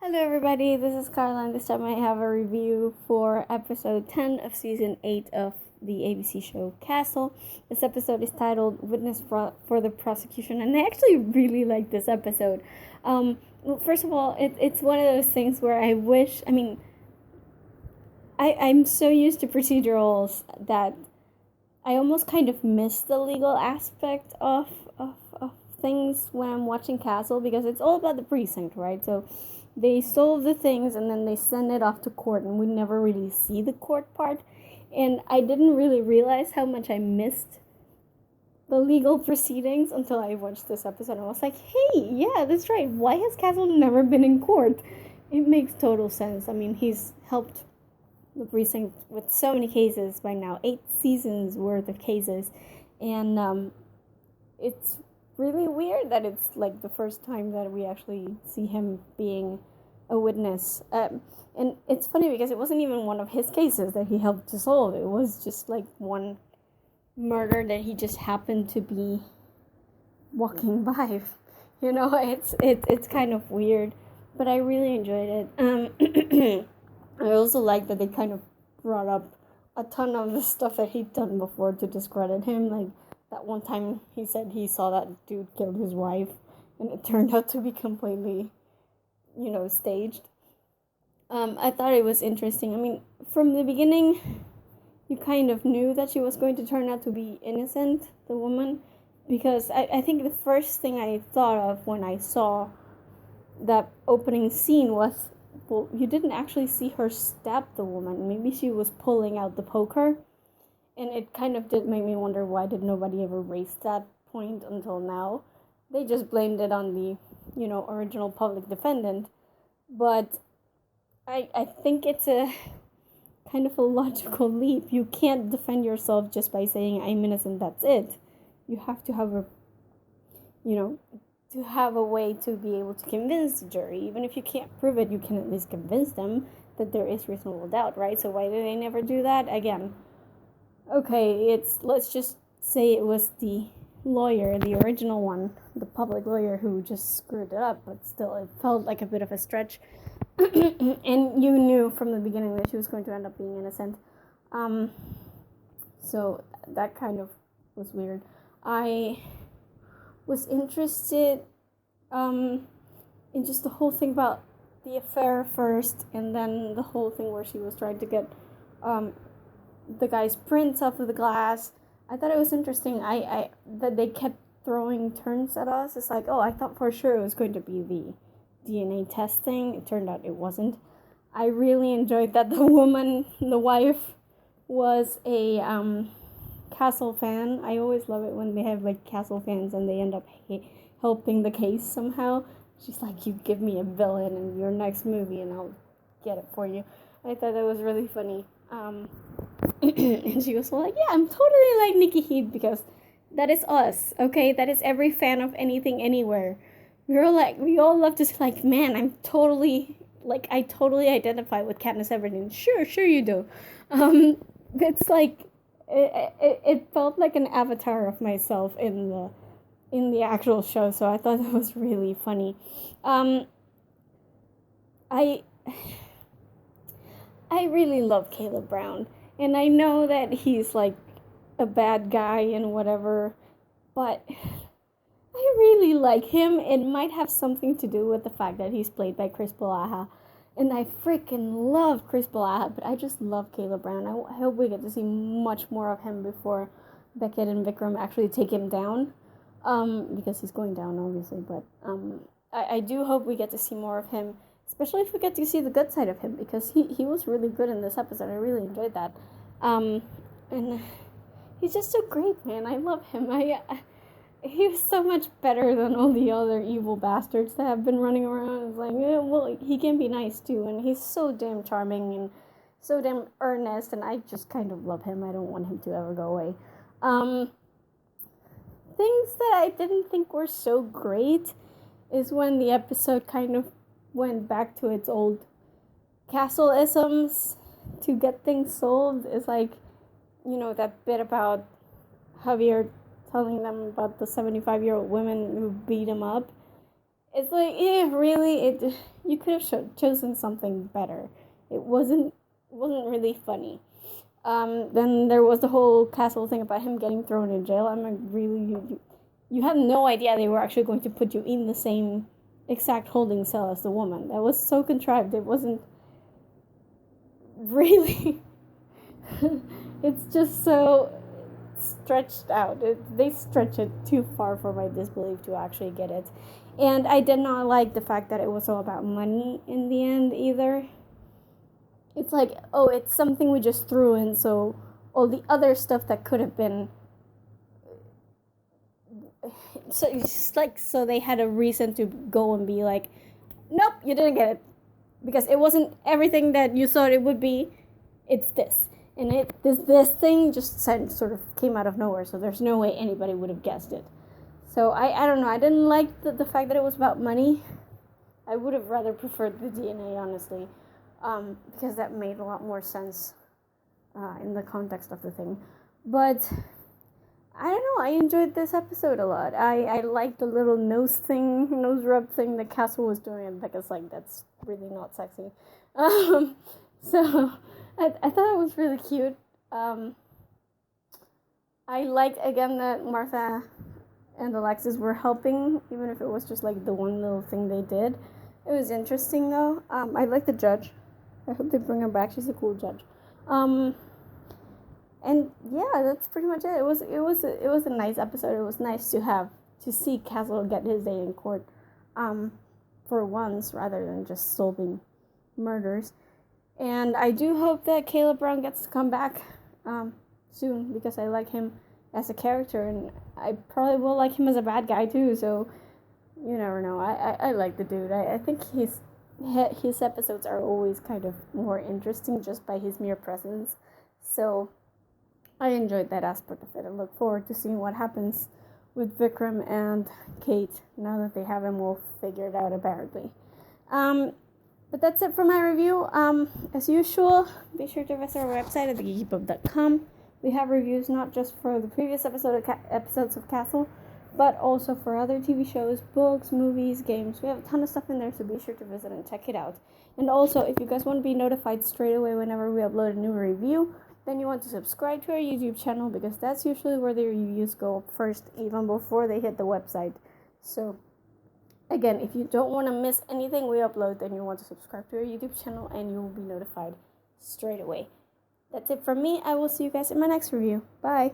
Hello everybody, this is Carla, and this time I have a review for episode 10 of season 8 of the ABC show Castle. This episode is titled Witness for the Prosecution, and I actually really like this episode. Well, first of all, it's one of those things where I'm so used to procedurals that I almost kind of miss the legal aspect of things when I'm watching Castle, because it's all about the precinct, right? So they solve the things and then they send it off to court, and we never really see the court part. And I didn't really realize how much I missed the legal proceedings until I watched this episode. I was like, hey, yeah, that's right. Why has Castle never been in court? It makes total sense. I mean, he's helped the precinct with so many cases by now, 8 seasons worth of cases. And it's really weird that it's like the first time that we actually see him being a witness. And it's funny because it wasn't even one of his cases that he helped to solve. It was just like one murder that he just happened to be walking by. You know, it's kind of weird, but I really enjoyed it. I also like that they kind of brought up a ton of the stuff that he'd done before to discredit him. Like that one time he said he saw that dude killed his wife, and it turned out to be completely, staged. I thought it was interesting. I mean, from the beginning, you kind of knew that she was going to turn out to be innocent, the woman, because I think the first thing I thought of when I saw that opening scene was, well, you didn't actually see her stab the woman. Maybe she was pulling out the poker. And it kind of did make me wonder, why did nobody ever raise that point until now? They just blamed it on the, original public defendant. But I think it's a kind of a logical leap. You can't defend yourself just by saying, I'm innocent, that's it. You have to have a way to be able to convince the jury. Even if you can't prove it, you can at least convince them that there is reasonable doubt, right? So why did they never do that? Again, okay, let's just say it was the lawyer, the original one, the public lawyer, who just screwed it up, but still, it felt like a bit of a stretch. And you knew from the beginning that she was going to end up being innocent. So that kind of was weird. I was interested in just the whole thing about the affair first, and then the whole thing where she was trying to get the guy's prints off of the glass. I thought it was interesting. I that they kept throwing turns at us. It's like, oh, I thought for sure it was going to be the DNA testing. It turned out it wasn't. I really enjoyed that the wife, was a Castle fan. I always love it when they have like Castle fans and they end up helping the case somehow. She's like, you give me a villain in your next movie and I'll get it for you. I thought that was really funny. And she was like, yeah, I'm totally like Nikki Heath, because that is us, okay? That is every fan of anything, anywhere. We all love to say, like, man, I totally identify with Katniss Everdeen. Sure you do. It's like, it felt like an avatar of myself in the actual show, so I thought that was really funny. I really love Caleb Brown, and I know that he's like a bad guy and whatever, but I really like him. It might have something to do with the fact that he's played by Chris Balaha, and I freaking love Chris Balaha, but I just love Caleb Brown. I hope we get to see much more of him before Beckett and Vikram actually take him down, because he's going down, obviously, but I do hope we get to see more of him, especially if we get to see the good side of him, because he was really good in this episode. I really enjoyed that. And he's just so great, man. I love him. He was so much better than all the other evil bastards that have been running around. It's like, yeah, well, he can be nice too, and he's so damn charming and so damn earnest, and I just kind of love him. I don't want him to ever go away. Things that I didn't think were so great is when the episode kind of went back to its old Castle-isms to get things solved. Is like, that bit about Javier telling them about the 75-year-old women who beat him up. It's like, really, you could have chosen something better. It wasn't really funny. Then there was the whole castle thing about him getting thrown in jail. I'm like, really, you have no idea they were actually going to put you in the same exact holding cell as the woman. That was so contrived. It wasn't really. It's just so stretched out. They stretch it too far for my disbelief to actually get it. And I did not like the fact that it was all about money in the end either. It's like, oh, it's something we just threw in, so all the other stuff that could have been, so it's just like, so they had a reason to go and be like, nope, you didn't get it, because it wasn't everything that you thought it would be. It's this, and this thing just sort of came out of nowhere, so there's no way anybody would have guessed it. So I don't know, I didn't like the fact that it was about money. I would have rather preferred the DNA, honestly. Because that made a lot more sense in the context of the thing. But I don't know, I enjoyed this episode a lot. I liked the little nose rub thing that Castle was doing, and Becca's like, that's really not sexy. So I thought it was really cute. I liked, again, that Martha and Alexis were helping, even if it was just like the one little thing they did. It was interesting, though. I like the judge. I hope they bring her back. She's a cool judge. And yeah, that's pretty much it. It was a nice episode. It was nice to see Castle get his day in court, for once, rather than just solving murders. And I do hope that Caleb Brown gets to come back soon, because I like him as a character, and I probably will like him as a bad guy too. So you never know. I like the dude. I think his episodes are always kind of more interesting just by his mere presence. So I enjoyed that aspect of it. I look forward to seeing what happens with Vikram and Kate now that they have him all figured out, apparently. But that's it for my review. As usual, be sure to visit our website at geekypub.com. We have reviews not just for the previous episodes of Castle, but also for other TV shows, books, movies, games. We have a ton of stuff in there, so be sure to visit and check it out. And also, if you guys want to be notified straight away whenever we upload a new review, then you want to subscribe to our YouTube channel, because that's usually where the reviews go up first, even before they hit the website. So, again, if you don't want to miss anything we upload, then you want to subscribe to our YouTube channel, and you will be notified straight away. That's it from me. I will see you guys in my next review. Bye!